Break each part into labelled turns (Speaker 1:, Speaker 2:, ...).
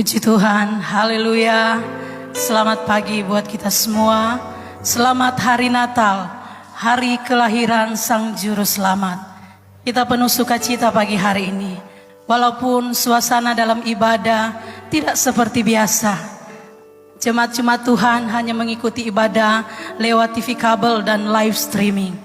Speaker 1: Puji Tuhan, haleluya. Selamat pagi buat kita semua. Selamat hari Natal, hari kelahiran Sang Juru Selamat. Kita penuh sukacita pagi hari ini. Walaupun suasana dalam ibadah tidak seperti biasa. Jemaat-jemaat Tuhan hanya mengikuti ibadah lewat TV kabel dan live streaming.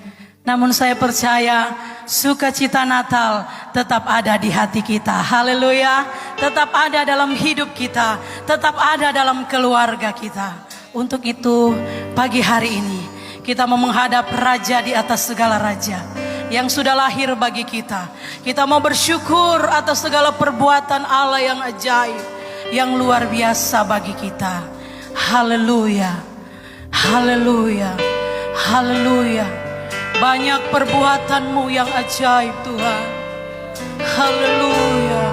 Speaker 1: Namun saya percaya sukacita Natal tetap ada di hati kita. Haleluya. Tetap ada dalam hidup kita. Tetap ada dalam keluarga kita. Untuk itu pagi hari ini kita mau menghadap Raja di atas segala raja yang sudah lahir bagi kita. Kita mau bersyukur atas segala perbuatan Allah yang ajaib, yang luar biasa bagi kita. Haleluya. Haleluya. Haleluya. Banyak perbuatan-Mu yang ajaib Tuhan. Haleluya.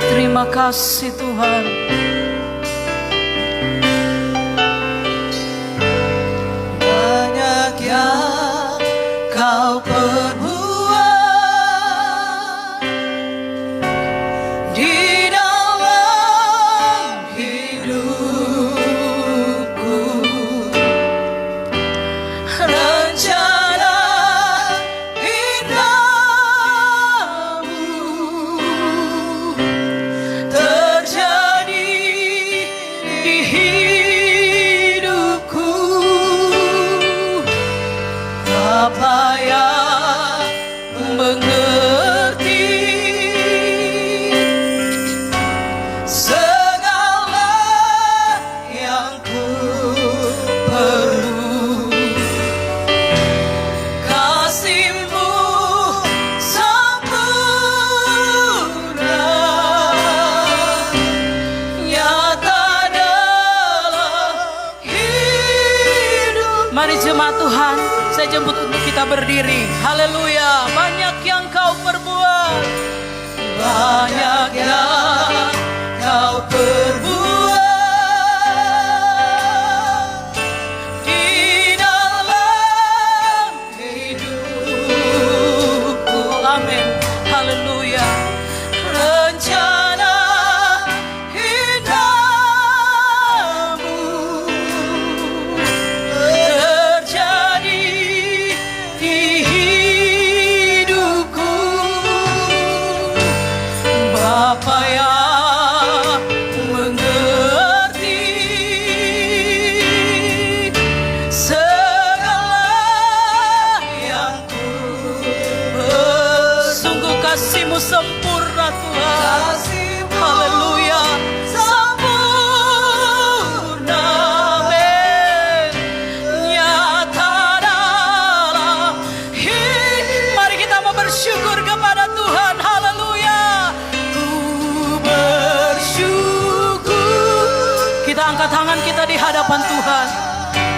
Speaker 1: Terima kasih Tuhan. Banyak yang Kau perbuat di dalam hidupku. Rencana indahmu terjadi di hidupku. Bapa yang mengerti segala yang ku perlu. Kasih-Mu sempurna nyata dalam hidup. Mari jemaat Tuhan, saya jemput untuk kita berdiri. Haleluya. Banyak yang Kau perbuat. Banyak yang Kau perbuat di dalam hidupku. Amin. Haleluya. Rencana indahmu terjadi di hidupku. Bapa yang mengerti segala yang ku sungguh kasih-Mu sempurna Tuhan. Haleluya. Sempurna. Amin. Nyata dalam hidup. Mari kita mau bersyukur kepada Tuhan. Haleluya. Ku bersyukur. Kita angkat tangan kita di hadapan Tuhan.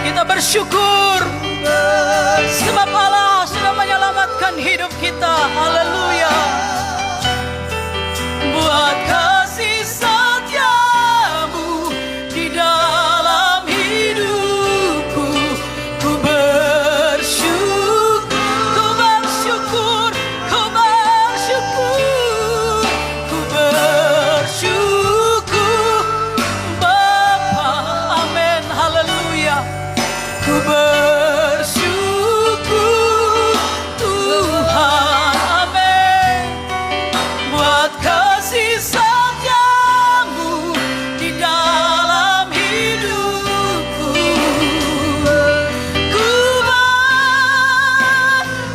Speaker 1: Kita bersyukur sebab Allah sudah menyelamatkan hidup kita. Haleluya. Buat kasih setia-Mu di dalam hidupku. Ku bersyukur, ku bersyukur, ku bersyukur, ku bersyukur Bapa. Amin. Haleluya. Ku bersyukur Tuhan. Amin. Buat kasih setia-Mu di dalam hidupku. Ku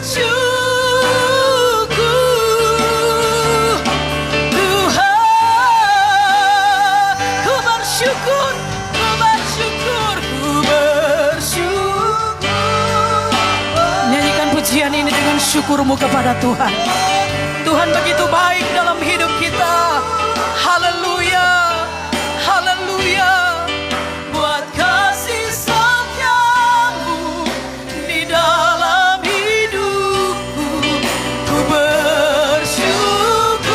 Speaker 1: bersyukur Tuhan. Ku bersyukur, ku bersyukur, ku bersyukur. Nyanyikan pujian ini dengan syukur-Mu kepada Tuhan. Tuhan begitu baik dalam hidup kita. Haleluya. Haleluya. Buat kasih setia-Mu di dalam hidupku. Ku bersyukur.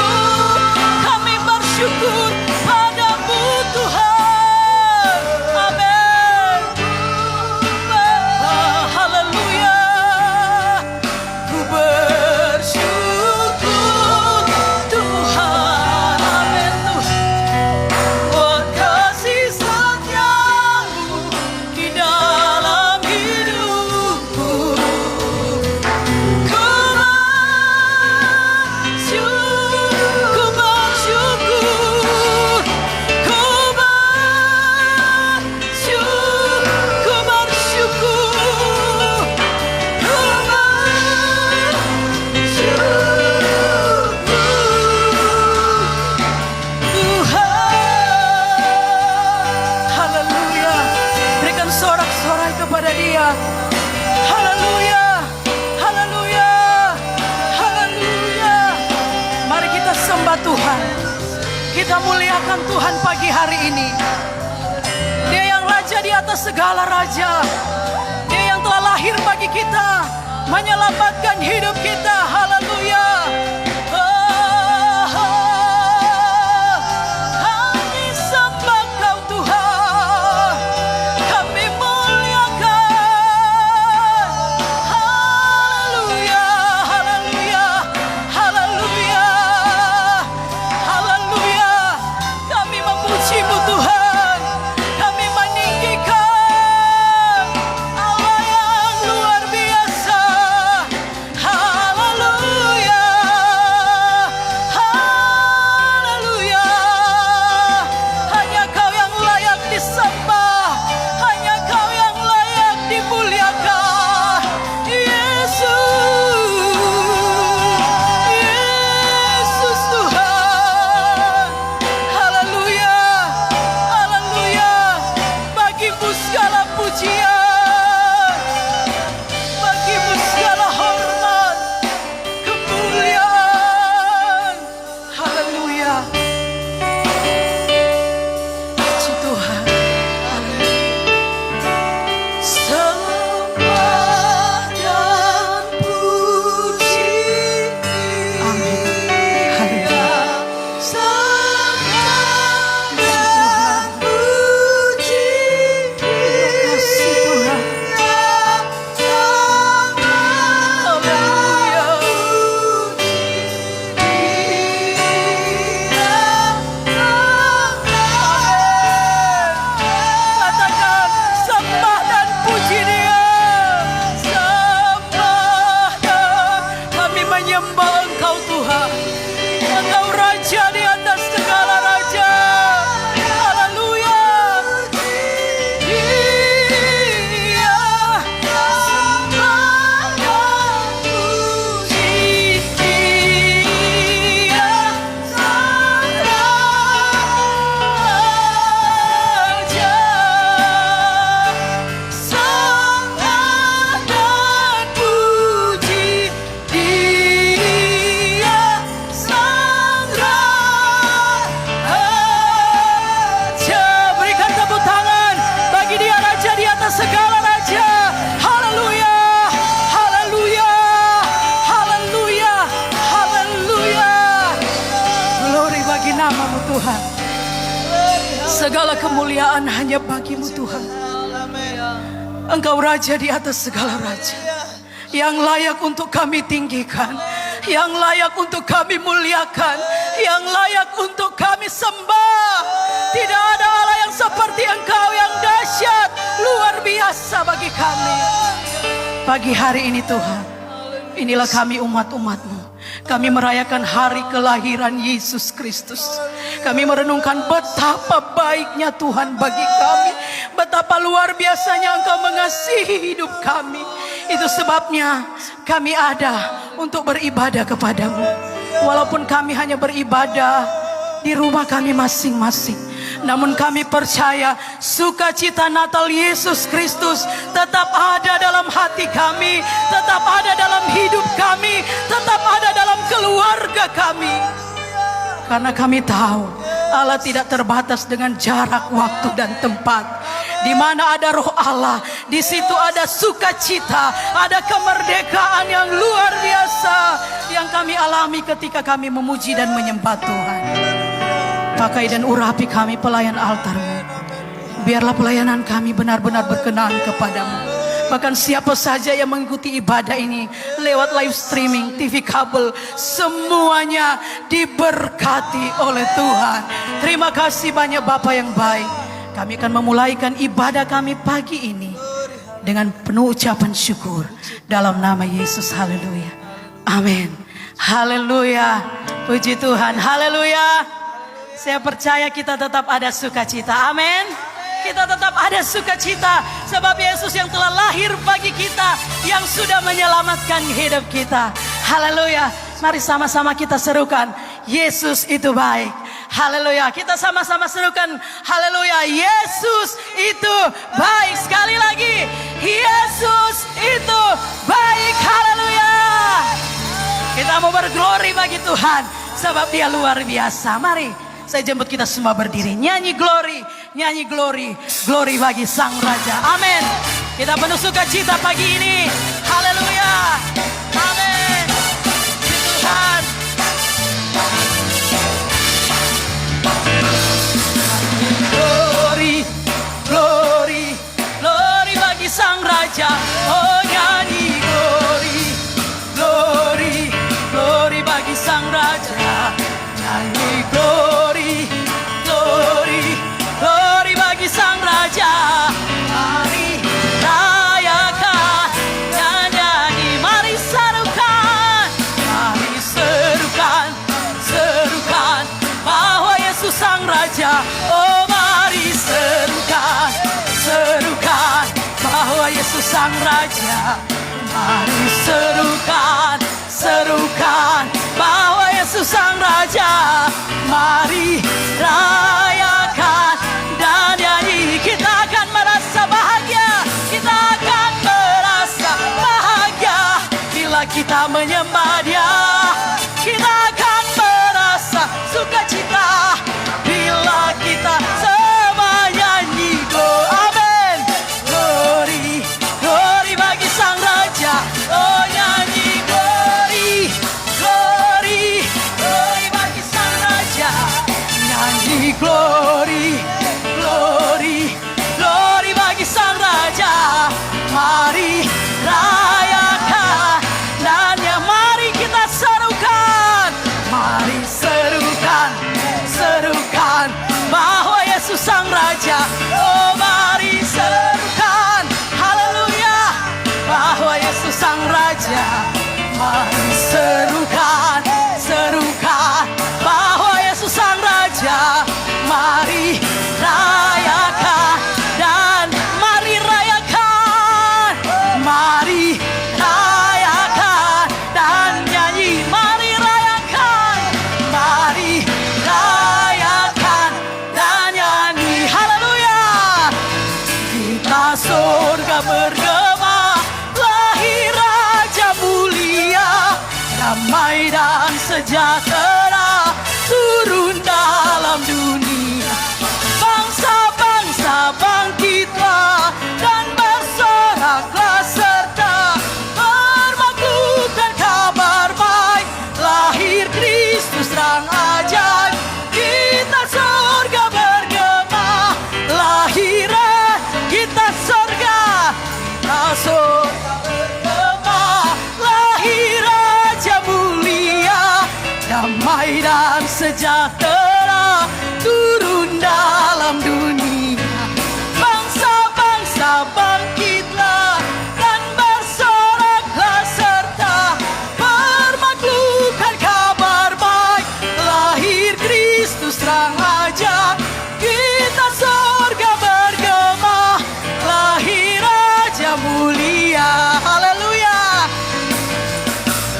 Speaker 1: Kami bersyukur padamu Tuhan. Amin. Haleluya. Ku bersyukur Tuhan. kepada Dia. Haleluya, haleluya, haleluya. Mari kita sembah Tuhan. Kita muliakan Tuhan pagi hari ini. Dia yang raja di atas segala raja. Dia yang telah lahir bagi kita, menyelamatkan hidup kita. Haleluya. Kami sembah Kau Tuhan, kami muliakan. Haleluya, haleluya, haleluya, haleluya. Kami memuji-Mu Tuhan, kami meninggikan Allah yang luar biasa. Haleluya, haleluya. Hanya Kau yang layak disembah, hanya Kau yang layak dimuliakan. Yesus, Yesus Tuhan. Haleluya, haleluya. Bagimu segala pujian, bagimu segala hormat, kemuliaan. Haleluya. Puji Tuhan. Sembah dan puji. Amin. Haleluya. Sembah dan puji. Kasih Tuhan. Haleluya. Katakan sembah dan puji Dia. Sembah dan kami menyembah Engkau Tuhan. Engkau Raja di atas segala raja. Haleluya. Iya. Sembah dan puji Dia. Sang Raja. Sembah dan puji Dia, Sang Raja. Berikan tepuk tangan bagi Dia, Raja di atas segala raja. Haleluya, haleluya, haleluya, haleluya. Glory bagi nama-Mu Tuhan. Segala kemuliaan hanya bagi-Mu Tuhan. Engkau Raja di atas segala raja, yang layak untuk kami tinggikan, yang layak untuk kami muliakan, yang layak untuk kami sembah. Tidak ada Allah yang seperti Engkau, yang dahsyat, luar biasa bagi kami. Pagi hari ini Tuhan, inilah kami umat-umat-Mu. Kami merayakan hari kelahiran Yesus Kristus. Kami merenungkan betapa baiknya Tuhan bagi kami, betapa luar biasanya Engkau mengasihi hidup kami. Itu sebabnya kami ada untuk beribadah kepadamu. Walaupun kami hanya beribadah di rumah kami masing-masing, namun kami percaya sukacita Natal Yesus Kristus tetap ada dalam hati kami, tetap ada dalam hidup kami, tetap ada dalam keluarga kami. Karena kami tahu Allah tidak terbatas dengan jarak, waktu, dan tempat. Di mana ada Roh Allah, di situ ada sukacita, ada kemerdekaan yang luar biasa yang kami alami ketika kami memuji dan menyembah Tuhan. Pakai dan urapi kami pelayan altar-Mu. Biarlah pelayanan kami benar-benar berkenan kepadamu. Bahkan siapa saja yang mengikuti ibadah ini lewat live streaming, TV kabel, semuanya diberkati oleh Tuhan. Terima kasih banyak Bapa yang baik. Kami akan memulaikan ibadah kami pagi ini dengan penuh ucapan syukur dalam nama Yesus. Haleluya. Amin. Haleluya. Puji Tuhan. Haleluya. Saya percaya kita tetap ada sukacita. Amin. Kita tetap ada sukacita sebab Yesus yang telah lahir bagi kita, yang sudah menyelamatkan hidup kita. Haleluya. Mari sama-sama kita serukan, Yesus itu baik. Haleluya. Kita sama-sama serukan haleluya. Yesus itu baik. Sekali lagi. Yesus itu baik. Haleluya. Kita mau berglori bagi Tuhan. Sebab dia luar biasa. Mari saya jemput kita semua berdiri. Nyanyi glory. Nyanyi glory. Glory bagi Sang Raja. Amin. Kita penuh sukacita pagi ini. Haleluya. Amin. Tuhan. Glory, glory, glory bagi Sang Raja. Oh nyanyi glory, glory, glory bagi Sang Raja. Nyanyi glory, glory, glory bagi Sang Raja. Mari rayakan, nyanyi, mari serukan, serukan bahwa Yesus Sang Raja. Oh mari serukan, serukan bahwa Yesus Sang Raja. Mari serukan, serukan bahwa Yesus Sang Raja. Mari rayakan dan nyanyi. Kita akan merasa bahagia, kita akan merasa bahagia bila kita menyembah Dia. Kita akan merasa sukacita bila kita semua nyanyi amin. Glory, glory bagi Sang Raja. Oh nyanyi glory, glory, glory bagi Sang Raja. Nyanyi glory, glory, glory bagi Sang Raja. Mari rayakan dan ya mari kita serukan. Mari serukan, serukan bahwa Yesus Sang Raja. Oh mari serukan, haleluya, bahwa Yesus Sang Raja. Mari serukan, serukan bahwa Yesus Sang Raja. Mari rayakan dan mari rayakan. Mari rayakan dan nyanyi. Mari rayakan, mari rayakan dan nyanyi. Haleluya. Kita surga bergema, lahir Raja mulia, damai dan sejahtera turun dalam dunia. Bangsa-bangsa bangkitlah dan bersoraklah serta bermaklumkan kabar baik, lahir Kristus terang ajaib. Kita surga bergema, lahiran kita surga, surga bergema, lahir Raja mulia, damai dan sejahtera turun dalam dunia. Bangsa-bangsa bangkitlah dan bersoraklah serta bermaklumkan kabar baik, lahir Kristus terang ajaib. Kita surga bergema, lahir Raja mulia. Haleluya.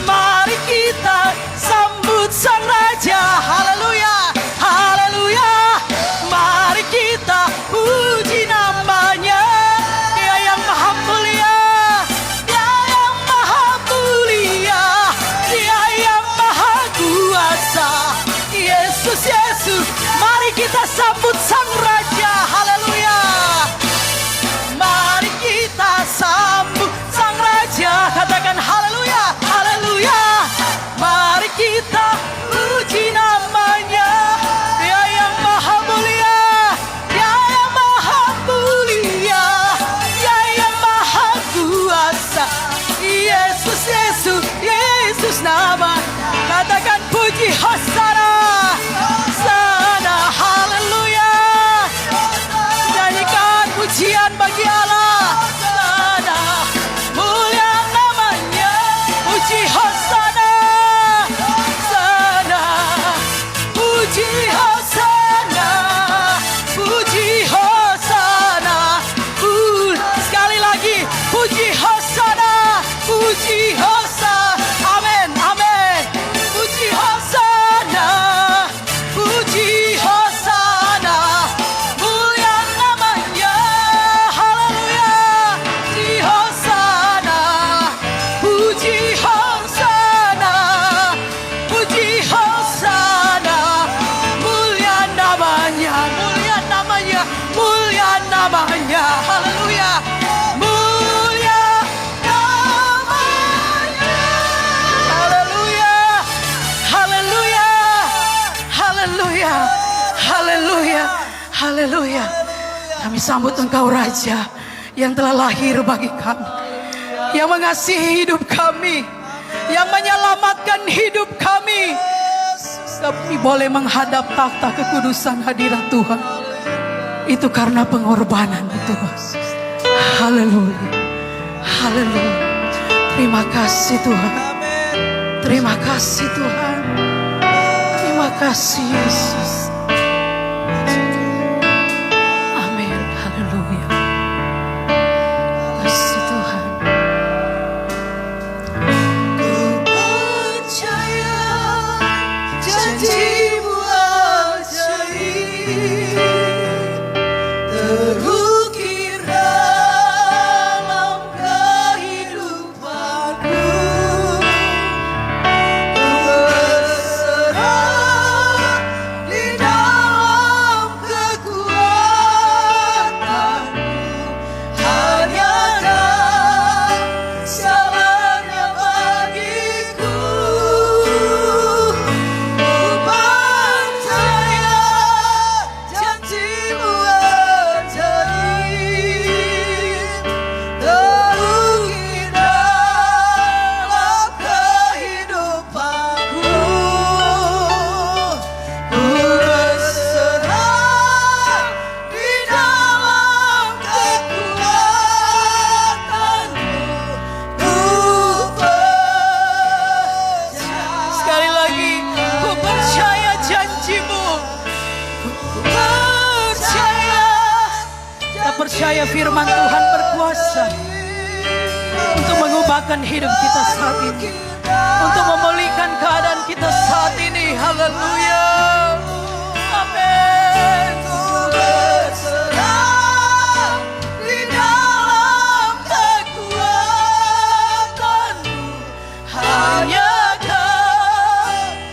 Speaker 1: Mari kita sambut Sang Raja. Haleluya, haleluya. Mari kita puji namanya. Dia yang maha mulia, Dia yang maha mulia, Dia yang maha kuasa. Yesus, Yesus, mari kita sambut Sang Raja. Haleluya. Mari kita sambut Sang Raja. Katakan haleluya, haleluya. Mari kita puji namanya. Dia yang maha mulia, Dia yang maha mulia, Dia yang maha kuasa. Yesus, Yesus, Yesus nama. Katakan puji Hosana, Hosana, haleluya. namanya. Haleluya. Mulia namanya. Haleluya. Haleluya. Haleluya. Haleluya. Haleluya. Kami sambut Engkau Raja yang telah lahir bagi kami, yang mengasihi hidup kami, yang menyelamatkan hidup kami. Kami boleh menghadap takhta kekudusan hadirat Tuhan. Itu karena pengorbanan Tuhan. Haleluya. Haleluya. Terima kasih Tuhan. Terima kasih Tuhan. Terima kasih Yesus. Amin. Haleluya. Terima kasih Tuhan. Ku percaya janji-Mu ajaib, terukir dalam kehidupanku. Ku berserah di dalam kekuatan-Mu, hanya Kau segalanya bagiku. Ku percaya janji-Mu ajaib, terukir dalam kehidupanku. Ku berserah di dalam kekuatan-Mu. Ku percaya. Sekali lagi, ku percaya janji-Mu. Ku percaya. Kita percaya firman Tuhan berkuasa untuk mengubahkan hidup kita saat ini, untuk memulihkan keadaan kita saat ini. Haleluya. Amin. Ku berserah di dalam kekuatan-Mu, hanya Kau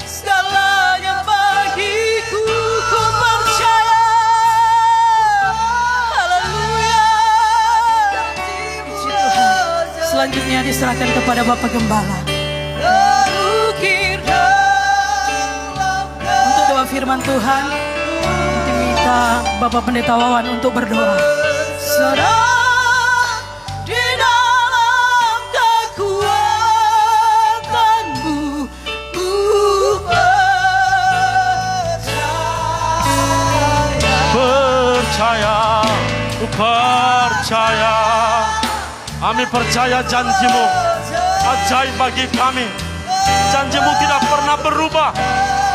Speaker 1: segalanya bagiku. Ku percaya. Haleluya. Puji Tuhan. Selanjutnya diserahkan kepada Bapak Gembala untuk doa firman Tuhan. Nanti minta Bapak Pendeta Wawan untuk berdoa. Serah di dalam kekuatan-Mu, ku
Speaker 2: Percaya, ku percaya. Kami percaya janji-Mu ajaib bagi kami. Janji-Mu tidak pernah berubah,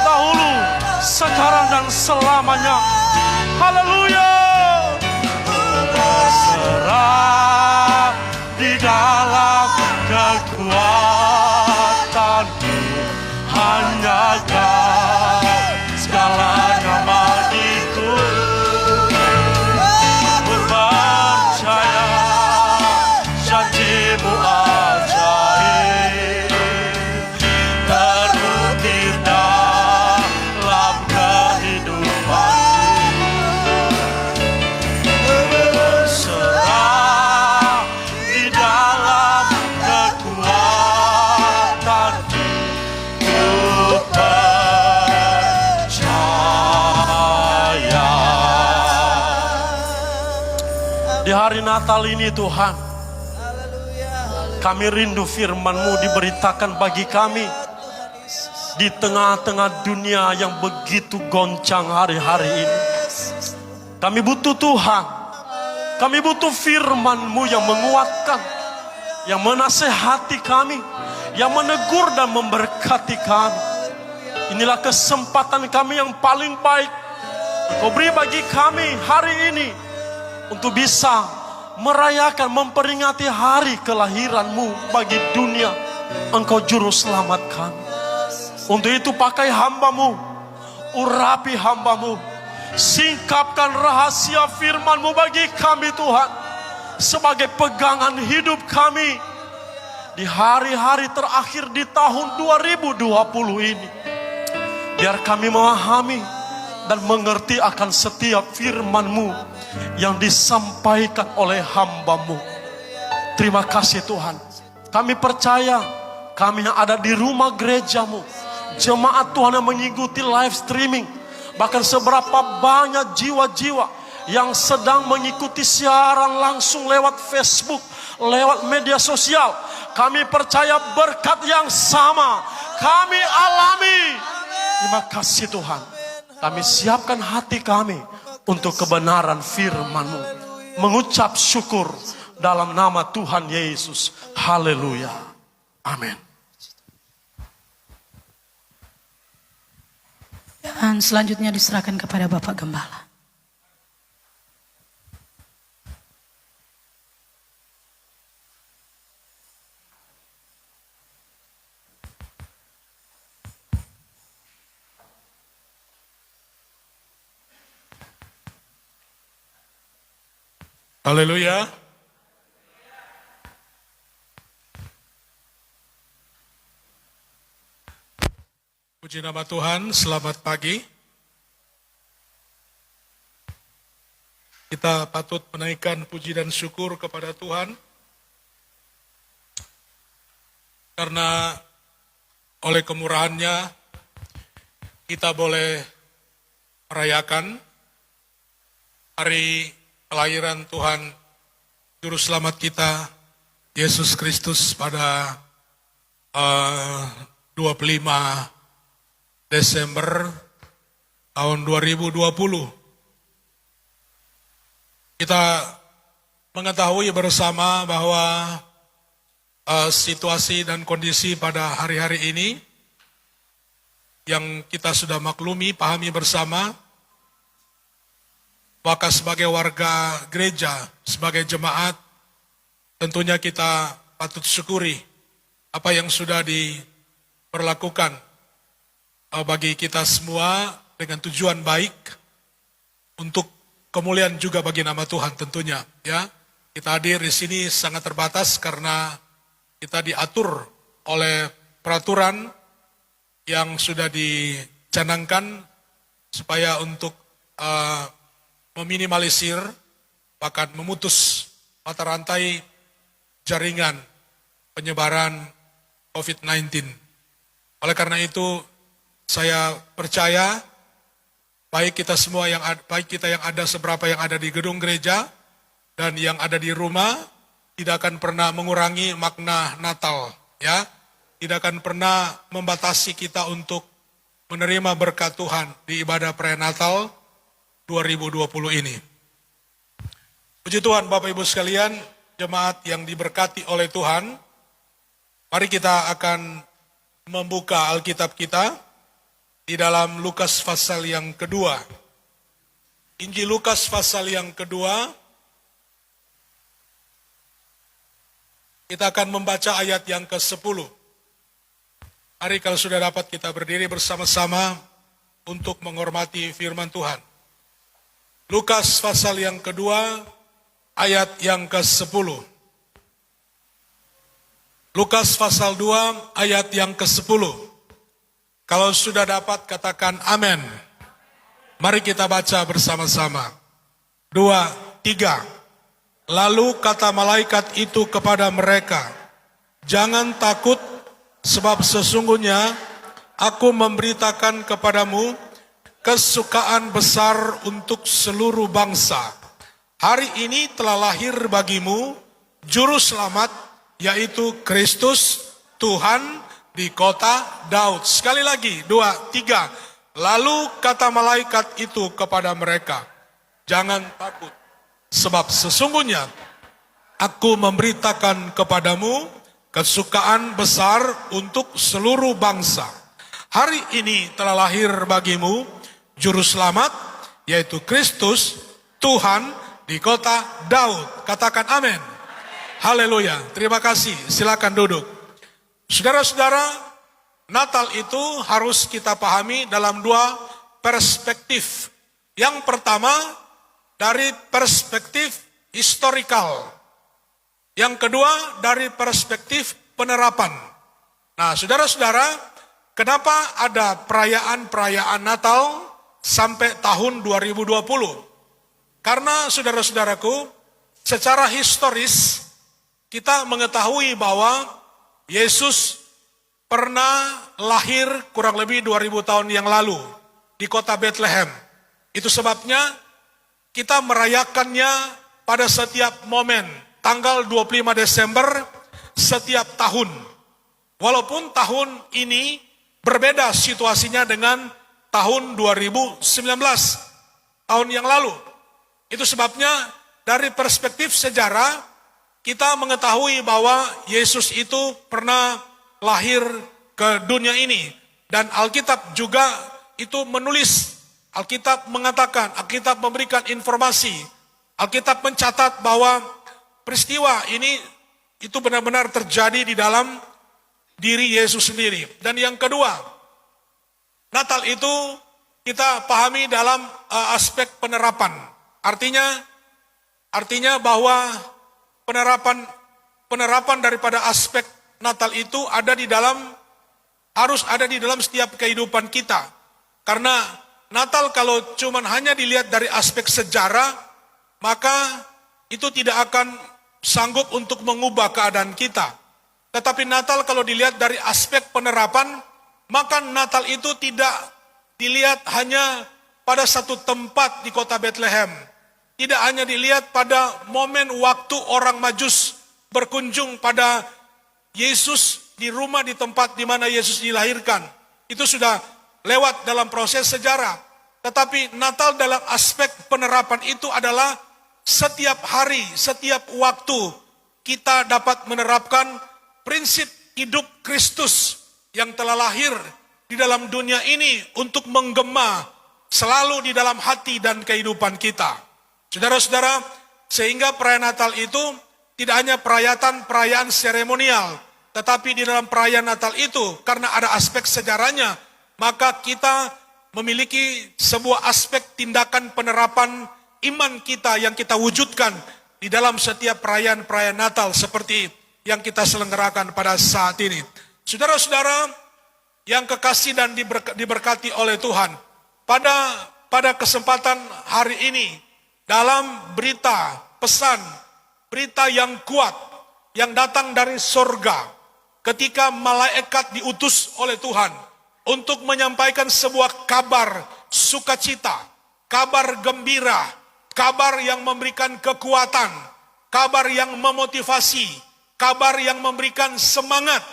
Speaker 2: dahulu, sekarang, dan selamanya. Haleluya. Berserah di dalam kekuatan-Mu, hanya Kau segalanya bagiku. Ku percaya janji-Mu ajaib, terukir dalam kehidupanku. Berserah di dalam kekuatan-Mu, ku percaya. Di hari Natal ini Tuhan, kami rindu firman-Mu diberitakan bagi kami di tengah-tengah dunia yang begitu goncang hari-hari ini. Kami butuh Tuhan, kami butuh firman-Mu yang menguatkan, yang menasehati kami, yang menegur dan memberkati kami. Inilah kesempatan kami yang paling baik Engkau beri bagi kami hari ini untuk bisa merayakan, memperingati hari kelahiran-Mu bagi dunia. Engkau juru selamat kami. Untuk itu pakai hamba-Mu, urapi hamba-Mu, singkapkan rahasia firman-Mu bagi kami Tuhan, sebagai pegangan hidup kami di hari-hari terakhir di tahun 2020 ini. Biar kami memahami dan mengerti akan setiap firman-Mu yang disampaikan oleh hamba-Mu. Terima kasih Tuhan. Kami percaya, kami yang ada di rumah gereja-Mu, jemaat Tuhan yang mengikuti live streaming, bahkan seberapa banyak jiwa-jiwa yang sedang mengikuti siaran langsung lewat Facebook, lewat media sosial. Kami percaya berkat yang sama kami alami. Terima kasih Tuhan. Kami siapkan hati kami untuk kebenaran firman-Mu, mengucap syukur dalam nama Tuhan Yesus. Haleluya. Amin.
Speaker 1: Dan selanjutnya diserahkan kepada Bapak Gembala.
Speaker 3: Haleluya. Puji nama Tuhan, selamat pagi. Kita patut menaikkan puji dan syukur kepada Tuhan, karena oleh kemurahan-Nya kita boleh merayakan hari kelahiran Tuhan Juru Selamat kita, Yesus Kristus, pada 25 Desember tahun 2020. Kita mengetahui bersama bahwa situasi dan kondisi pada hari-hari ini yang kita sudah maklumi, pahami bersama, maka sebagai warga gereja, sebagai jemaat, tentunya kita patut syukuri apa yang sudah diperlakukan bagi kita semua dengan tujuan baik untuk kemuliaan juga bagi nama Tuhan tentunya. Ya, kita hadir di sini sangat terbatas karena kita diatur oleh peraturan yang sudah dicanangkan supaya untuk meminimalisir, bahkan memutus mata rantai jaringan penyebaran COVID-19. Oleh karena itu, saya percaya baik kita semua baik kita yang ada, seberapa yang ada di gedung gereja dan yang ada di rumah, tidak akan pernah mengurangi makna Natal, ya. Tidak akan pernah membatasi kita untuk menerima berkat Tuhan di ibadah prenatal 2020 ini. Puji Tuhan Bapak Ibu sekalian, jemaat yang diberkati oleh Tuhan, mari kita akan membuka Alkitab kita di dalam Lukas pasal yang kedua. Injil Lukas pasal yang kedua, kita akan membaca ayat yang ke-10. Mari kalau sudah dapat kita berdiri bersama-sama untuk menghormati firman Tuhan. Lukas pasal yang kedua, ayat yang ke-10. Lukas pasal 2, ayat yang ke-10. Kalau sudah dapat katakan amin. Mari kita baca bersama-sama. 2, 3. Lalu kata malaikat itu kepada mereka, jangan takut, sebab sesungguhnya aku memberitakan kepadamu kesukaan besar untuk seluruh bangsa. Hari ini telah lahir bagimu Juru Selamat, yaitu Kristus Tuhan di kota Daud. Sekali lagi, 2, 3. Lalu kata malaikat itu kepada mereka, jangan takut, sebab sesungguhnya aku memberitakan kepadamu kesukaan besar untuk seluruh bangsa. Hari ini telah lahir bagimu Juru Selamat, yaitu Kristus Tuhan di kota Daud. Katakan amin. Haleluya. Terima kasih. Silakan duduk. Saudara-saudara, Natal itu harus kita pahami dalam dua perspektif. Yang pertama dari perspektif historikal. Yang kedua dari perspektif penerapan. Nah, saudara-saudara, kenapa ada perayaan-perayaan Natal sampai tahun 2020. Karena saudara-saudaraku, secara historis kita mengetahui bahwa Yesus pernah lahir kurang lebih 2000 tahun yang lalu di kota Bethlehem. Itu sebabnya kita merayakannya pada setiap momen, tanggal 25 Desember setiap tahun. Walaupun tahun ini berbeda situasinya dengan tahun 2019, tahun yang lalu. Itu sebabnya dari perspektif sejarah, kita mengetahui bahwa Yesus itu pernah lahir ke dunia ini. Dan Alkitab juga itu menulis, Alkitab mengatakan, Alkitab memberikan informasi, Alkitab mencatat bahwa peristiwa ini itu benar-benar terjadi di dalam diri Yesus sendiri. Dan yang kedua, Natal itu kita pahami dalam aspek penerapan. Artinya bahwa penerapan daripada aspek Natal itu harus ada di dalam setiap kehidupan kita. Karena Natal kalau cuman hanya dilihat dari aspek sejarah, maka itu tidak akan sanggup untuk mengubah keadaan kita. Tetapi Natal kalau dilihat dari aspek penerapan, maka Natal itu tidak dilihat hanya pada satu tempat di kota Bethlehem. Tidak hanya dilihat pada momen waktu orang Majus berkunjung pada Yesus di rumah di tempat di mana Yesus dilahirkan. Itu sudah lewat dalam proses sejarah. Tetapi Natal dalam aspek penerapan itu adalah setiap hari, setiap waktu kita dapat menerapkan prinsip hidup Kristus yang telah lahir di dalam dunia ini untuk menggema selalu di dalam hati dan kehidupan kita. Saudara-saudara, sehingga perayaan Natal itu tidak hanya perayaan seremonial, tetapi di dalam perayaan Natal itu karena ada aspek sejarahnya, maka kita memiliki sebuah aspek tindakan penerapan iman kita yang kita wujudkan di dalam setiap perayaan-perayaan Natal seperti yang kita selenggarakan pada saat ini. Saudara-saudara yang kekasih dan diberkati oleh Tuhan, pada kesempatan hari ini dalam pesan berita yang kuat yang datang dari surga ketika malaikat diutus oleh Tuhan untuk menyampaikan sebuah kabar sukacita, kabar gembira, kabar yang memberikan kekuatan, kabar yang memotivasi, kabar yang memberikan semangat.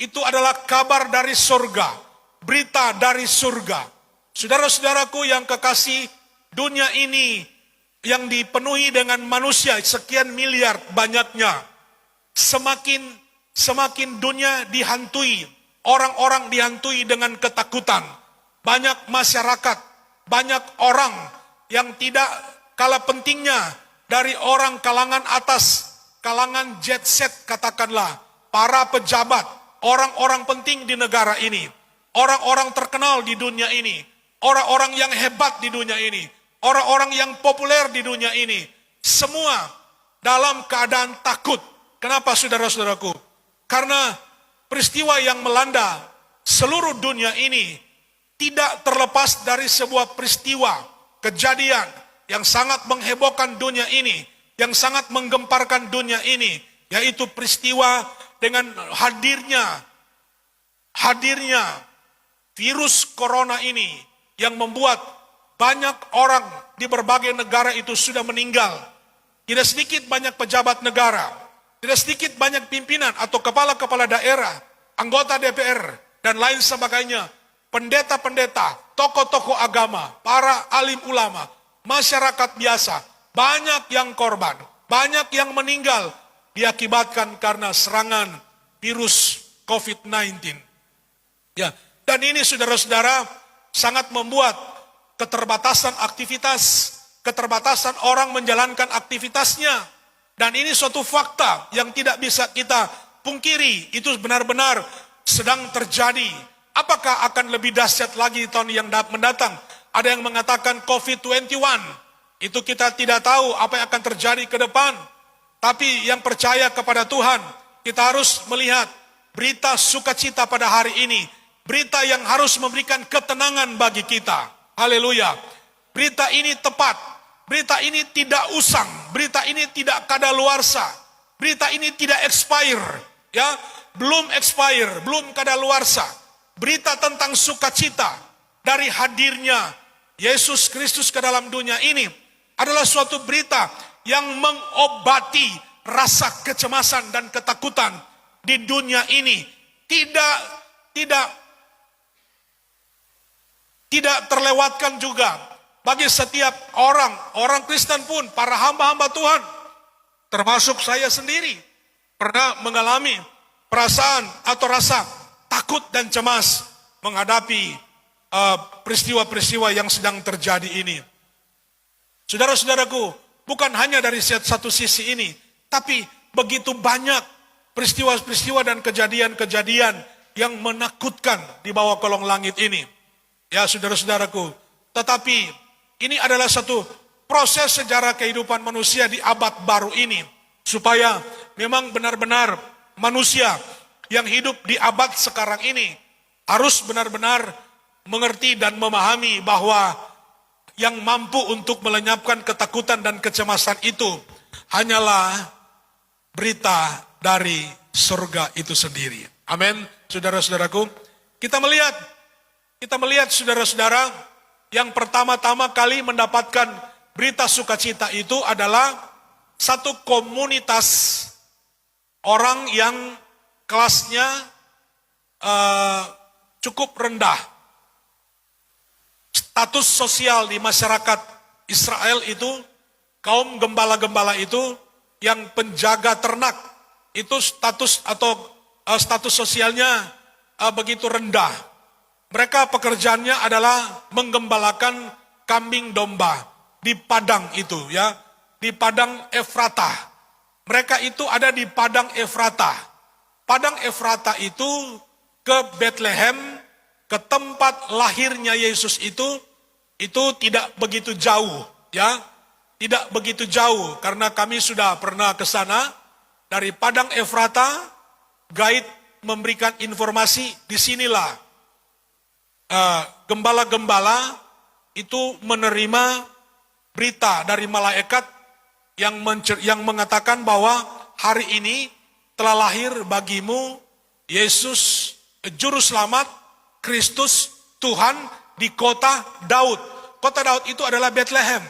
Speaker 3: Itu adalah kabar dari surga, berita dari surga. Saudara-saudaraku yang kekasih, dunia ini yang dipenuhi dengan manusia sekian miliar banyaknya, semakin dunia dihantui, orang-orang dihantui dengan ketakutan. Banyak masyarakat, banyak orang yang tidak kalah pentingnya dari orang kalangan atas, kalangan jet set katakanlah, para pejabat, orang-orang penting di negara ini, orang-orang terkenal di dunia ini, orang-orang yang hebat di dunia ini, orang-orang yang populer di dunia ini, semua dalam keadaan takut. Kenapa saudara-saudaraku? Karena peristiwa yang melanda seluruh dunia ini tidak terlepas dari sebuah peristiwa, kejadian yang sangat menghebohkan dunia ini, yang sangat menggemparkan dunia ini, yaitu peristiwa dengan hadirnya virus corona ini yang membuat banyak orang di berbagai negara itu sudah meninggal. Tidak sedikit banyak pejabat negara, tidak sedikit banyak pimpinan atau kepala-kepala daerah, anggota DPR, dan lain sebagainya, pendeta-pendeta, tokoh-tokoh agama, para alim ulama, masyarakat biasa, banyak yang korban, banyak yang meninggal diakibatkan karena serangan virus COVID-19. Ya, dan ini saudara-saudara sangat membuat keterbatasan aktivitas, keterbatasan orang menjalankan aktivitasnya. Dan ini suatu fakta yang tidak bisa kita pungkiri, itu benar-benar sedang terjadi. Apakah akan lebih dahsyat lagi di tahun yang mendatang? Ada yang mengatakan COVID-21, itu kita tidak tahu apa yang akan terjadi ke depan. Tapi yang percaya kepada Tuhan, kita harus melihat berita sukacita pada hari ini, berita yang harus memberikan ketenangan bagi kita. Haleluya. Berita ini tepat. Berita ini tidak usang. Berita ini tidak kadaluarsa. Berita ini tidak expire. Ya, belum expire, belum kadaluarsa. Berita tentang sukacita dari hadirnya Yesus Kristus ke dalam dunia ini adalah suatu berita yang mengobati rasa kecemasan dan ketakutan di dunia ini. Tidak terlewatkan juga bagi setiap orang Kristen pun, para hamba-hamba Tuhan, termasuk saya sendiri, pernah mengalami perasaan atau rasa takut dan cemas menghadapi peristiwa-peristiwa yang sedang terjadi ini. Saudara-saudaraku, bukan hanya dari satu sisi ini, tapi begitu banyak peristiwa-peristiwa dan kejadian-kejadian yang menakutkan di bawah kolong langit ini. Ya, saudara-saudaraku, tetapi ini adalah satu proses sejarah kehidupan manusia di abad baru ini, supaya memang benar-benar manusia yang hidup di abad sekarang ini harus benar-benar mengerti dan memahami bahwa yang mampu untuk melenyapkan ketakutan dan kecemasan itu hanyalah berita dari surga itu sendiri. Amin, saudara-saudaraku. Kita melihat saudara-saudara, yang pertama-tama kali mendapatkan berita sukacita itu adalah satu komunitas orang yang kelasnya cukup rendah. Status sosial di masyarakat Israel itu, kaum gembala-gembala itu yang penjaga ternak, itu status sosialnya begitu rendah. Mereka pekerjaannya adalah menggembalakan kambing domba di padang itu, ya, di padang Efratah. Mereka itu ada di padang Efratah. Padang Efratah itu ke Bethlehem, ke tempat lahirnya Yesus itu tidak begitu jauh, ya, tidak begitu jauh, karena kami sudah pernah ke sana. Dari padang Efratah, guide memberikan informasi, disinilah gembala-gembala itu menerima berita dari malaikat yang mengatakan bahwa hari ini telah lahir bagimu Yesus, Juru Selamat, Kristus, Tuhan di kota Daud. Kota Daud itu adalah Bethlehem.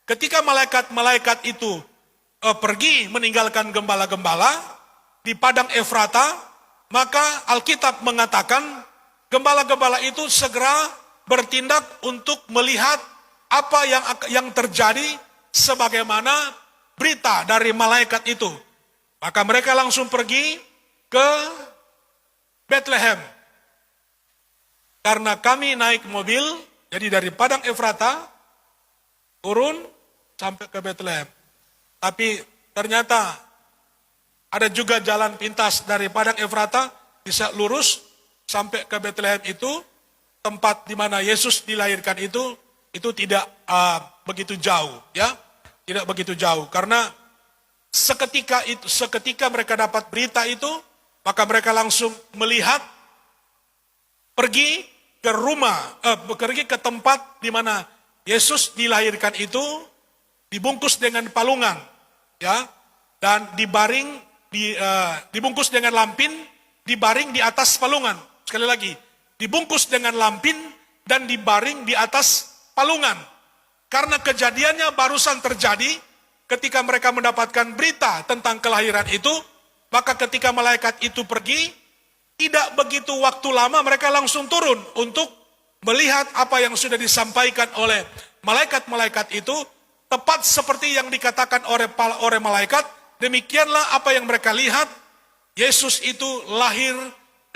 Speaker 3: Ketika malaikat-malaikat itu pergi meninggalkan gembala-gembala di padang Efratah, maka Alkitab mengatakan gembala-gembala itu segera bertindak untuk melihat apa yang terjadi sebagaimana berita dari malaikat itu. Maka mereka langsung pergi ke Bethlehem. Karena kami naik mobil, jadi dari padang Efratah turun sampai ke Bethlehem. Tapi ternyata ada juga jalan pintas dari padang Efratah bisa lurus sampai ke Bethlehem itu, tempat di mana Yesus dilahirkan itu tidak begitu jauh, ya, tidak begitu jauh. Karena seketika mereka dapat berita itu, maka mereka langsung melihat, pergi ke pergi ke tempat di mana Yesus dilahirkan itu, dibungkus dengan palungan, ya, dan dibungkus dengan lampin, dibaring di atas palungan. Sekali lagi, dibungkus dengan lampin dan dibaring di atas palungan. Karena kejadiannya barusan terjadi ketika mereka mendapatkan berita tentang kelahiran itu, maka ketika malaikat itu pergi, tidak begitu waktu lama mereka langsung turun untuk melihat apa yang sudah disampaikan oleh malaikat-malaikat itu, tepat seperti yang dikatakan oleh malaikat. Demikianlah apa yang mereka lihat, Yesus itu lahir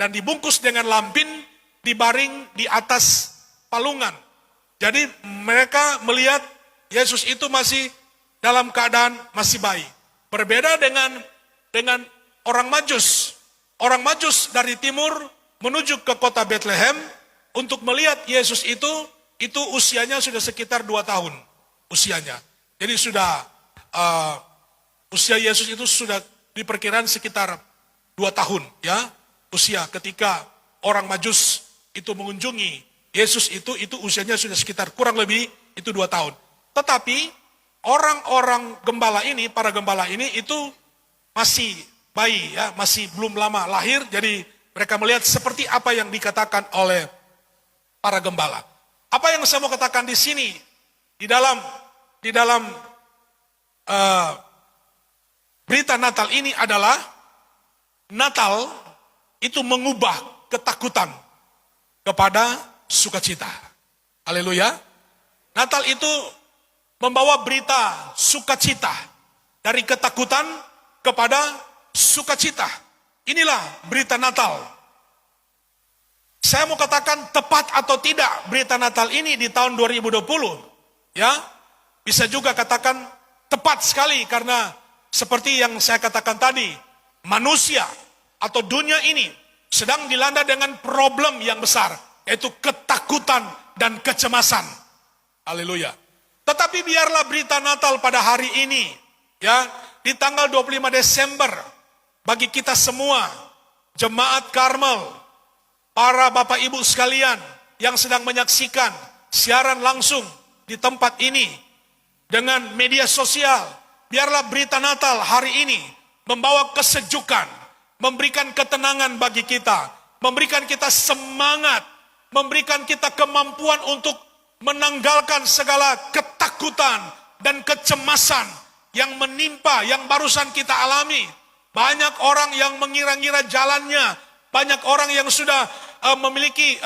Speaker 3: dan dibungkus dengan lampin, dibaring di atas palungan. Jadi mereka melihat Yesus itu masih dalam keadaan masih bayi. Berbeda dengan orang Majus. Orang Majus dari timur menuju ke kota Bethlehem untuk melihat Yesus itu usianya sudah sekitar 2 tahun usianya. Jadi sudah usia Yesus itu sudah diperkirakan sekitar 2 tahun, ya, usia ketika orang Majus itu mengunjungi Yesus itu usianya sudah sekitar kurang lebih itu 2 tahun. Tetapi orang-orang gembala ini, para gembala ini itu masih bayi ya, masih belum lama lahir. Jadi mereka melihat seperti apa yang dikatakan oleh para gembala. Apa yang saya mau katakan di sini, di dalam berita Natal ini adalah Natal itu mengubah ketakutan kepada sukacita. Haleluya. Natal itu membawa berita sukacita dari ketakutan kepada sukacita. Inilah berita Natal. Saya mau katakan tepat atau tidak berita Natal ini di tahun 2020. Ya, bisa juga katakan tepat sekali karena seperti yang saya katakan tadi, manusia atau dunia ini sedang dilanda dengan problem yang besar, yaitu ketakutan dan kecemasan. Haleluya. Tetapi biarlah berita Natal pada hari ini, ya, di tanggal 25 Desember, bagi kita semua, Jemaat Karmel, para Bapak Ibu sekalian yang sedang menyaksikan siaran langsung di tempat ini, dengan media sosial, biarlah berita Natal hari ini membawa kesejukan, memberikan ketenangan bagi kita, memberikan kita semangat, memberikan kita kemampuan untuk menanggalkan segala ketakutan dan kecemasan yang menimpa, yang barusan kita alami. Banyak orang yang mengira-ngira jalannya, banyak orang yang sudah memiliki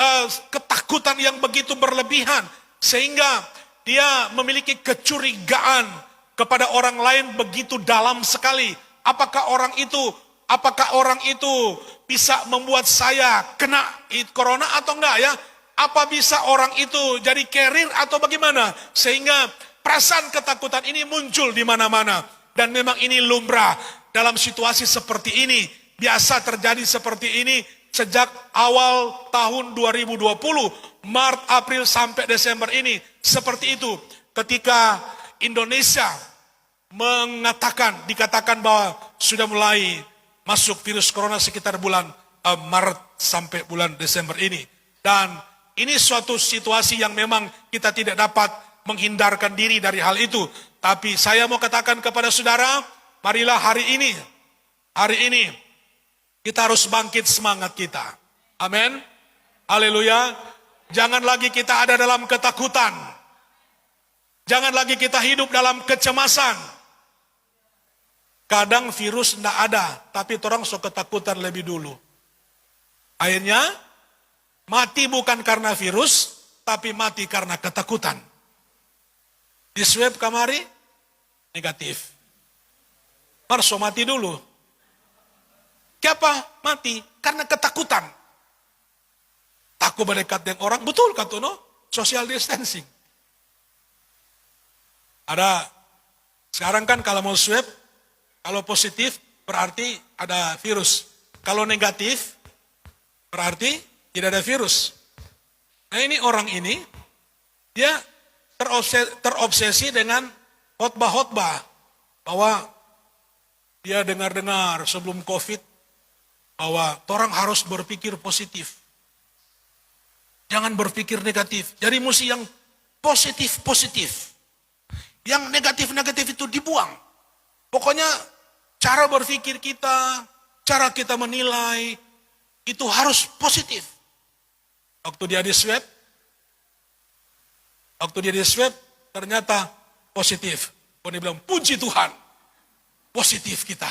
Speaker 3: ketakutan yang begitu berlebihan, sehingga dia memiliki kecurigaan kepada orang lain begitu dalam sekali. Apakah orang itu bisa membuat saya kena corona atau enggak ya? Apa bisa orang itu jadi carrier atau bagaimana? Sehingga perasaan ketakutan ini muncul di mana-mana. Dan memang ini lumrah dalam situasi seperti ini. Biasa terjadi seperti ini sejak awal tahun 2020. Maret, April sampai Desember ini. Seperti itu ketika Indonesia dikatakan bahwa sudah mulai masuk virus corona sekitar bulan Maret sampai bulan Desember ini. Dan ini suatu situasi yang memang kita tidak dapat menghindarkan diri dari hal itu. Tapi saya mau katakan kepada saudara, marilah hari ini kita harus bangkit semangat kita. Amin. Haleluya. Jangan lagi kita ada dalam ketakutan. Jangan lagi kita hidup dalam kecemasan. Kadang virus tidak ada, tapi orang sok ketakutan lebih dulu. Akhirnya, mati bukan karena virus, tapi mati karena ketakutan. Di swab kamari, negatif. Marso mati dulu. Kenapa mati? Karena ketakutan. Takut berdekat dengan orang, betul kata no? Social distancing. Sekarang kan kalau mau swab, kalau positif berarti ada virus. Kalau negatif berarti tidak ada virus. Nah ini orang ini, dia terobsesi dengan khotbah-khotbah. Bahwa dia dengar-dengar sebelum COVID, bahwa orang harus berpikir positif. Jangan berpikir negatif. Jadi mesti yang positif-positif. Yang negatif-negatif itu dibuang. Pokoknya cara berpikir kita, cara kita menilai, itu harus positif. Waktu dia di swab, ternyata positif. Dia bilang, puji Tuhan, positif kita.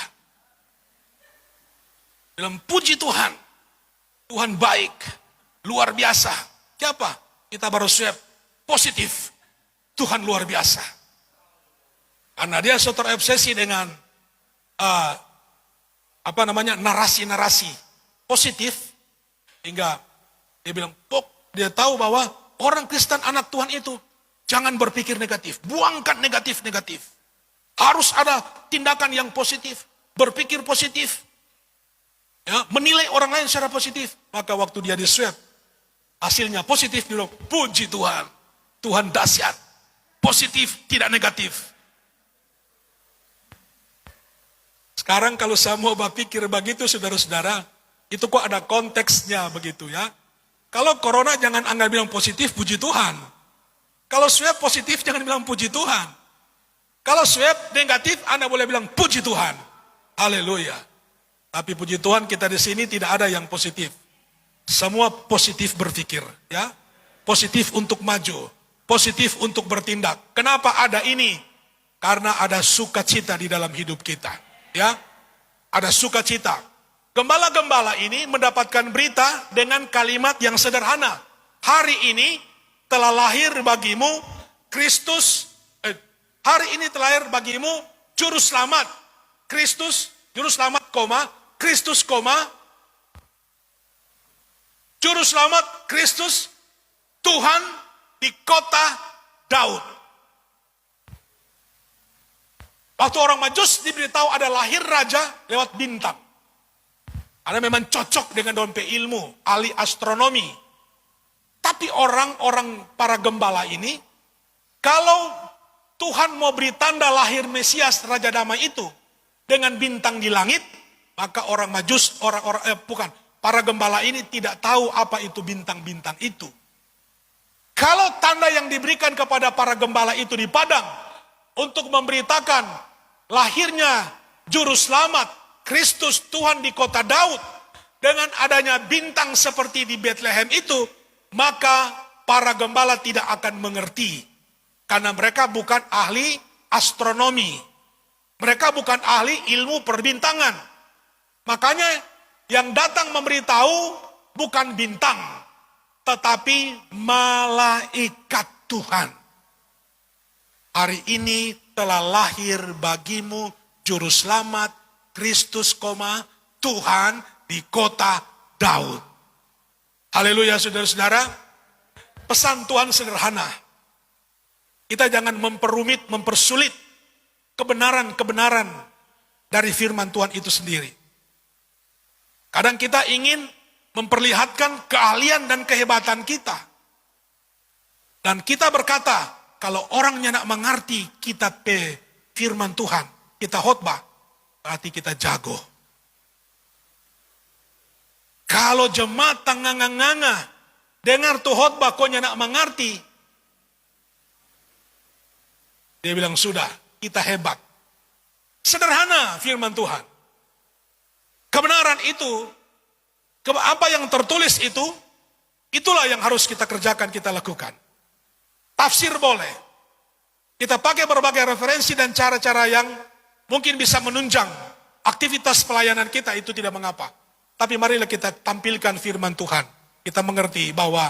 Speaker 3: Bilang, puji Tuhan, Tuhan baik, luar biasa. Siapa? Kita baru swab, positif, Tuhan luar biasa. Karena dia so terobsesi dengan narasi-narasi positif, hingga dia bilang, dia tahu bahwa orang Kristen anak Tuhan itu jangan berpikir negatif, buangkan negatif-negatif. Harus ada tindakan yang positif, berpikir positif, ya, menilai orang lain secara positif. Maka waktu dia di swab, hasilnya positif, dia bilang, puji Tuhan, Tuhan dahsyat, positif, tidak negatif. Sekarang kalau saya mau berpikir begitu saudara-saudara, itu kok ada konteksnya begitu ya. Kalau corona jangan Anda bilang positif, puji Tuhan. Kalau swab positif jangan bilang puji Tuhan. Kalau swab negatif Anda boleh bilang puji Tuhan. Haleluya. Tapi puji Tuhan kita di sini tidak ada yang positif. Semua positif berpikir, ya. Positif untuk maju, positif untuk bertindak. Kenapa ada ini? Karena ada sukacita di dalam hidup kita, ya. Ada sukacita. Gembala-gembala ini mendapatkan berita dengan kalimat yang sederhana. Hari ini telah lahir bagimu Kristus, hari ini telah lahir bagimu juru selamat. Kristus, juru selamat, Kristus, juru selamat Kristus, Tuhan di kota Daud. Waktu orang Majus diberitahu ada lahir raja lewat bintang. Anda memang cocok dengan dompet ilmu, ahli astronomi. Tapi orang-orang para gembala ini, kalau Tuhan mau beri tanda lahir Mesias Raja Damai itu dengan bintang di langit, maka orang Majus, para gembala ini tidak tahu apa itu bintang-bintang itu. Kalau tanda yang diberikan kepada para gembala itu di padang untuk memberitakan lahirnya juru selamat Kristus Tuhan di kota Daud, dengan adanya bintang seperti di Bethlehem itu, maka para gembala tidak akan mengerti. Karena mereka bukan ahli astronomi. Mereka bukan ahli ilmu perbintangan. Makanya yang datang memberitahu bukan bintang, tetapi malaikat Tuhan. Hari ini telah lahir bagimu juru selamat Kristus, Tuhan di kota Daud. Haleluya saudara-saudara. Pesan Tuhan sederhana. Kita jangan memperumit, mempersulit kebenaran-kebenaran dari firman Tuhan itu sendiri. Kadang kita ingin memperlihatkan keahlian dan kehebatan kita. Dan kita berkata, kalau orangnya nak mengerti kita firman Tuhan, kita khotbah, berarti kita jago. Kalau jemaat nganga-nganga, dengar tuh khotbah kok nak mengerti, dia bilang sudah, kita hebat. Sederhana firman Tuhan. Kebenaran itu, apa yang tertulis itu, itulah yang harus kita kerjakan, kita lakukan. Tafsir boleh. Kita pakai berbagai referensi dan cara-cara yang mungkin bisa menunjang aktivitas pelayanan kita, itu tidak mengapa. Tapi marilah kita tampilkan firman Tuhan. Kita mengerti bahwa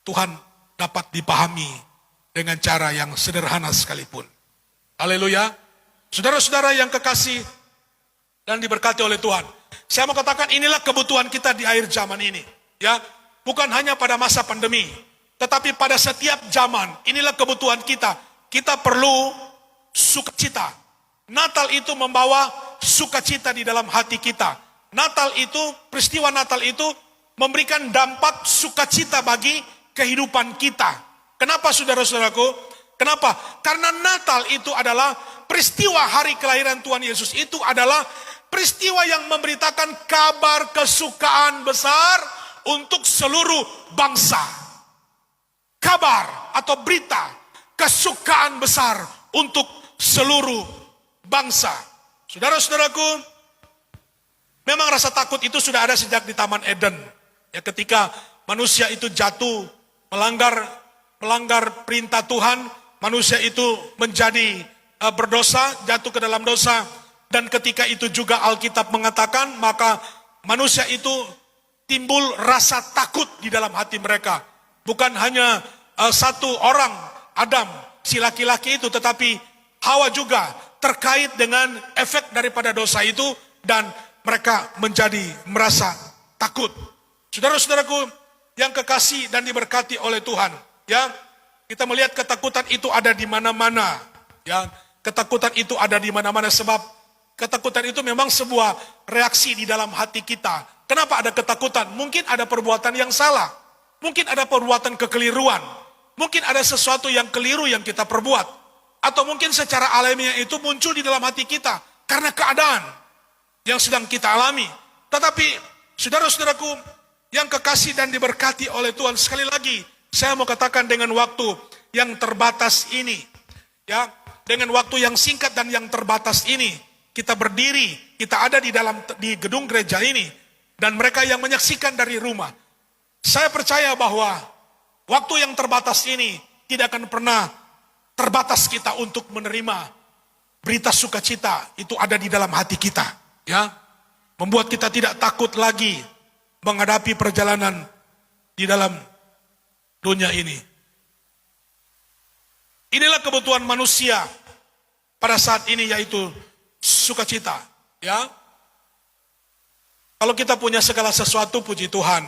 Speaker 3: Tuhan dapat dipahami dengan cara yang sederhana sekalipun. Haleluya. Saudara-saudara yang kekasih dan diberkati oleh Tuhan. Saya mau katakan inilah kebutuhan kita di akhir zaman ini. Ya, bukan hanya pada masa pandemi, tetapi pada setiap zaman. Inilah kebutuhan kita. Kita perlu sukacita. Natal itu membawa sukacita di dalam hati kita. Natal itu, peristiwa Natal itu memberikan dampak sukacita bagi kehidupan kita. Kenapa saudara-saudaraku? Kenapa? Karena Natal itu adalah peristiwa hari kelahiran Tuhan Yesus, itu adalah peristiwa yang memberitakan kabar kesukaan besar untuk seluruh bangsa. Kabar atau berita kesukaan besar untuk seluruh bangsa. Saudara-saudaraku, memang rasa takut itu sudah ada sejak di Taman Eden. Ya, ketika manusia itu jatuh, melanggar perintah Tuhan, manusia itu menjadi berdosa, jatuh ke dalam dosa. Dan ketika itu juga Alkitab mengatakan, maka manusia itu timbul rasa takut di dalam hati mereka. Bukan hanya satu orang, Adam, si laki-laki itu, tetapi Hawa juga terkait dengan efek daripada dosa itu, dan mereka menjadi merasa takut. Saudara-saudaraku yang kekasih dan diberkati oleh Tuhan, ya, kita melihat ketakutan itu ada di mana-mana, ya, ketakutan itu ada di mana-mana sebab ketakutan itu memang sebuah reaksi di dalam hati kita. Kenapa ada ketakutan? Mungkin ada perbuatan yang salah, mungkin ada perbuatan kekeliruan, mungkin ada sesuatu yang keliru yang kita perbuat, atau mungkin secara alamiah itu muncul di dalam hati kita karena keadaan yang sedang kita alami. Tetapi saudara-saudaraku, yang kekasih dan diberkati oleh Tuhan, sekali lagi saya mau katakan dengan waktu yang terbatas ini, ya, dengan waktu yang singkat dan yang terbatas ini, kita berdiri, kita ada di gedung gereja ini, dan mereka yang menyaksikan dari rumah. Saya percaya bahwa waktu yang terbatas ini tidak akan pernah terbatas kita untuk menerima berita sukacita. Itu ada di dalam hati kita, ya, membuat kita tidak takut lagi menghadapi perjalanan di dalam dunia ini. Inilah kebutuhan manusia pada saat ini, yaitu sukacita, ya. Kalau kita punya segala sesuatu, puji Tuhan,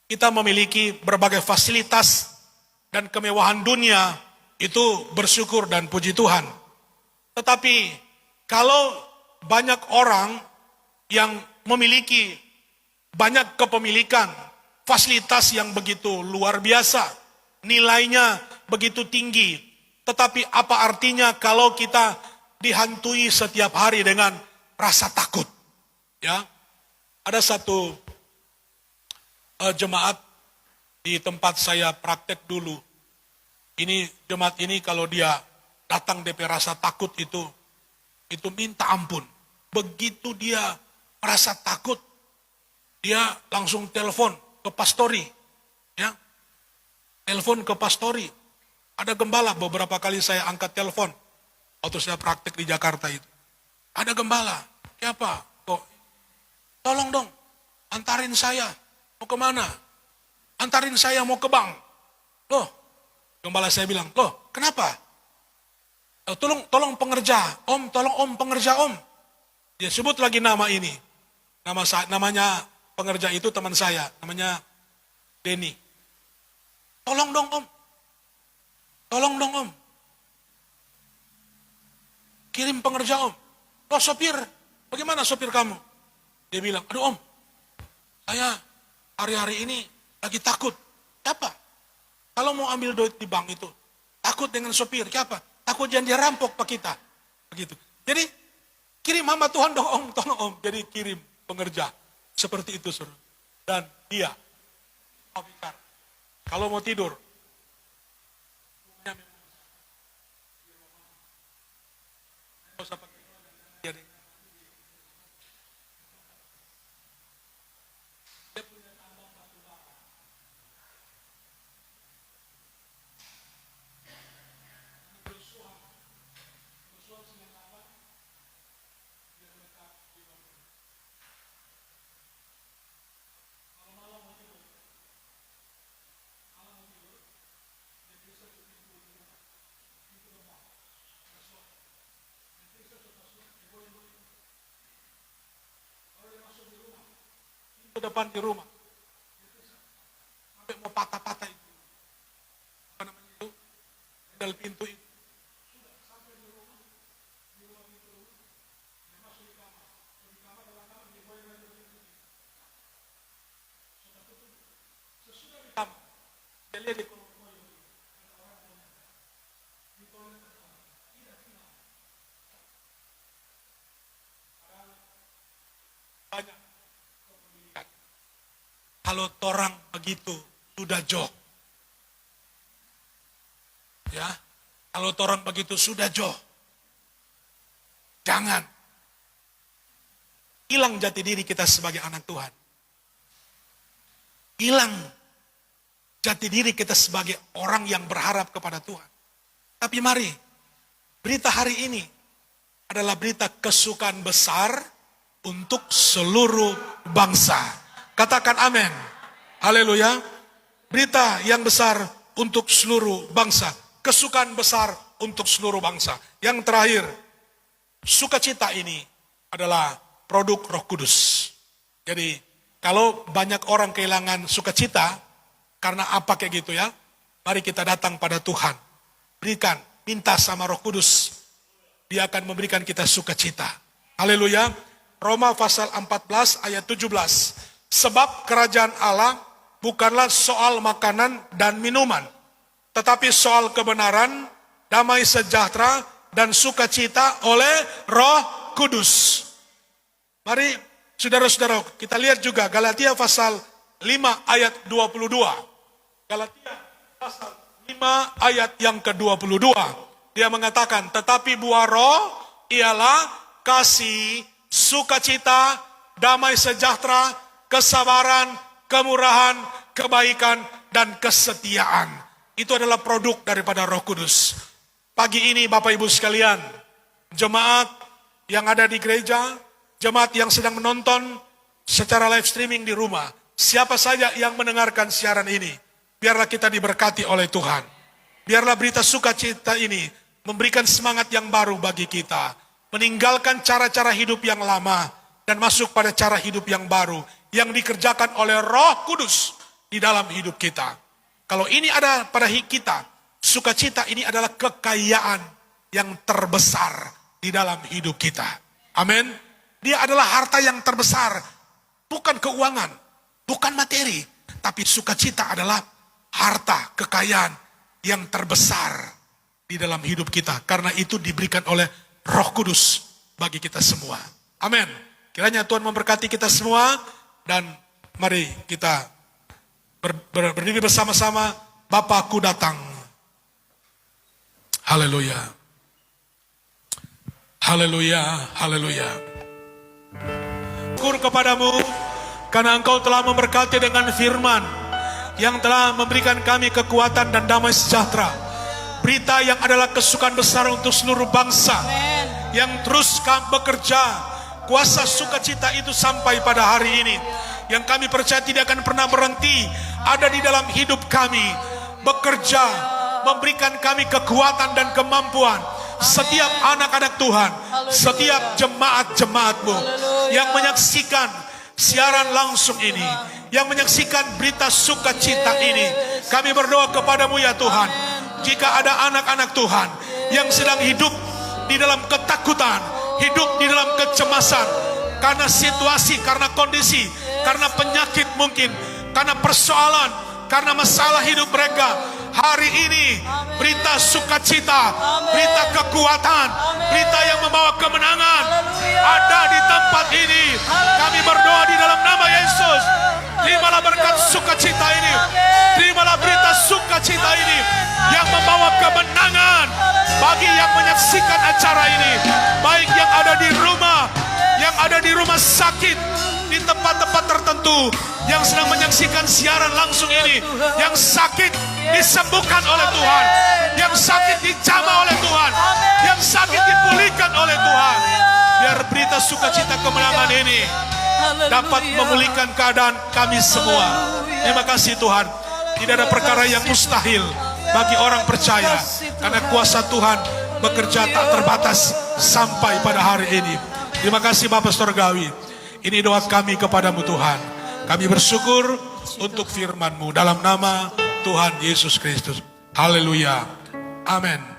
Speaker 3: kita memiliki berbagai fasilitas dan kemewahan dunia, itu bersyukur dan puji Tuhan. Tetapi kalau banyak orang yang memiliki banyak kepemilikan, fasilitas yang begitu luar biasa, nilainya begitu tinggi, tetapi apa artinya kalau kita dihantui setiap hari dengan rasa takut? Ya, ada satu jemaat di tempat saya praktek dulu. Ini jemaat ini kalau dia datang DP rasa takut itu minta ampun. Begitu dia merasa takut, dia langsung telepon ke pastori, ya, telepon ke pastori. Ada gembala, beberapa kali saya angkat telepon waktu saya praktek di Jakarta itu. Ada gembala, siapa? Kok, tolong dong, antarin saya, mau kemana? Antarin saya mau ke bank. Loh, gembala saya bilang, loh kenapa? Tolong pengerja, om, tolong om, pengerja om. Dia sebut lagi nama ini. Namanya pengerja itu teman saya, namanya Denny. Tolong dong om. Tolong dong om. Kirim pengerja om. Oh sopir, bagaimana sopir kamu? Dia bilang, aduh om, saya hari-hari ini lagi takut. Apa? Kalau mau ambil duit di bank itu, takut dengan sopir, apa? Takut jangan dia rampok pak kita. Begitu. Jadi, kirim hamba Tuhan dong om, tolong om. Jadi kirim pengerja. Seperti itu suruh. Dan dia, kalau mau tidur, ke depan di rumah. Sampai mau patah-patah itu. Apa namanya itu? Pedal pintu itu. Dia lihat di banyak. Kalau torang begitu sudah jauh. Ya, kalau torang begitu sudah jauh. Jangan hilang jati diri kita sebagai anak Tuhan. Hilang jati diri kita sebagai orang yang berharap kepada Tuhan. Tapi mari, berita hari ini adalah berita kesukaan besar untuk seluruh bangsa. Katakan amin. Haleluya. Berita yang besar untuk seluruh bangsa. Kesukaan besar untuk seluruh bangsa. Yang terakhir, sukacita ini adalah produk Roh Kudus. Jadi, kalau banyak orang kehilangan sukacita, karena apa kayak gitu ya, mari kita datang pada Tuhan. Berikan, minta sama Roh Kudus. Dia akan memberikan kita sukacita. Haleluya. Roma pasal 14 ayat 17. Sebab kerajaan Allah bukanlah soal makanan dan minuman, tetapi soal kebenaran, damai sejahtera, dan sukacita oleh Roh Kudus. Mari saudara-saudara, kita lihat juga Galatia pasal 5 ayat 22. Galatia pasal 5 ayat yang ke-22. Dia mengatakan, tetapi buah roh ialah kasih, sukacita, damai sejahtera, kesabaran, kemurahan, kebaikan, dan kesetiaan. Itu adalah produk daripada Roh Kudus. Pagi ini Bapak Ibu sekalian, jemaat yang ada di gereja, jemaat yang sedang menonton secara live streaming di rumah, siapa saja yang mendengarkan siaran ini, biarlah kita diberkati oleh Tuhan. Biarlah berita sukacita ini memberikan semangat yang baru bagi kita. Meninggalkan cara-cara hidup yang lama dan masuk pada cara hidup yang baru yang dikerjakan oleh Roh Kudus di dalam hidup kita. Kalau ini ada pada kita, sukacita ini adalah kekayaan yang terbesar di dalam hidup kita. Amin. Dia adalah harta yang terbesar. Bukan keuangan, bukan materi, tapi sukacita adalah harta, kekayaan yang terbesar di dalam hidup kita. Karena itu diberikan oleh Roh Kudus bagi kita semua. Amin. Kiranya Tuhan memberkati kita semua dan mari kita berdiri bersama-sama. Bapakku datang. Haleluya. Haleluya, haleluya. Syukur kepadamu karena Engkau telah memberkati dengan firman yang telah memberikan kami kekuatan dan damai sejahtera. Berita yang adalah kesukaan besar untuk seluruh bangsa.
Speaker 1: Amen.
Speaker 3: Yang terus bekerja. Kuasa sukacita itu sampai pada hari ini. Yang kami percaya tidak akan pernah berhenti. Ada di dalam hidup kami. Bekerja. Memberikan kami kekuatan dan kemampuan. Setiap anak-anak Tuhan. Setiap jemaat-jemaat-Mu. Yang menyaksikan siaran langsung ini. Yang menyaksikan berita sukacita ini. Kami berdoa kepadamu ya Tuhan. Jika ada anak-anak Tuhan yang sedang hidup di dalam ketakutan, hidup di dalam kecemasan, karena situasi, karena kondisi, karena penyakit mungkin, karena persoalan, karena masalah hidup mereka, hari ini berita sukacita, berita kekuatan, berita yang membawa kemenangan ada di tempat ini. Kami berdoa di dalam nama Yesus. Terimalah berkat sukacita ini. Terimalah berita sukacita ini yang membawa kemenangan bagi yang menyaksikan acara ini. Baik yang ada di rumah, yang ada di rumah sakit, di tempat-tempat tertentu, yang sedang menyaksikan siaran langsung ini, yang sakit disembuhkan oleh Tuhan, yang sakit dijamah oleh Tuhan, yang sakit dipulihkan oleh Tuhan. Biar berita sukacita kemenangan ini dapat memulihkan keadaan kami semua. Terima kasih Tuhan. Tidak ada perkara yang mustahil bagi orang percaya, karena kuasa Tuhan bekerja tak terbatas sampai pada hari ini. Terima kasih Bapak Surgawi. Ini doa kami kepadamu Tuhan. Kami bersyukur untuk firman-Mu dalam nama Tuhan Yesus Kristus. Haleluya. Amin.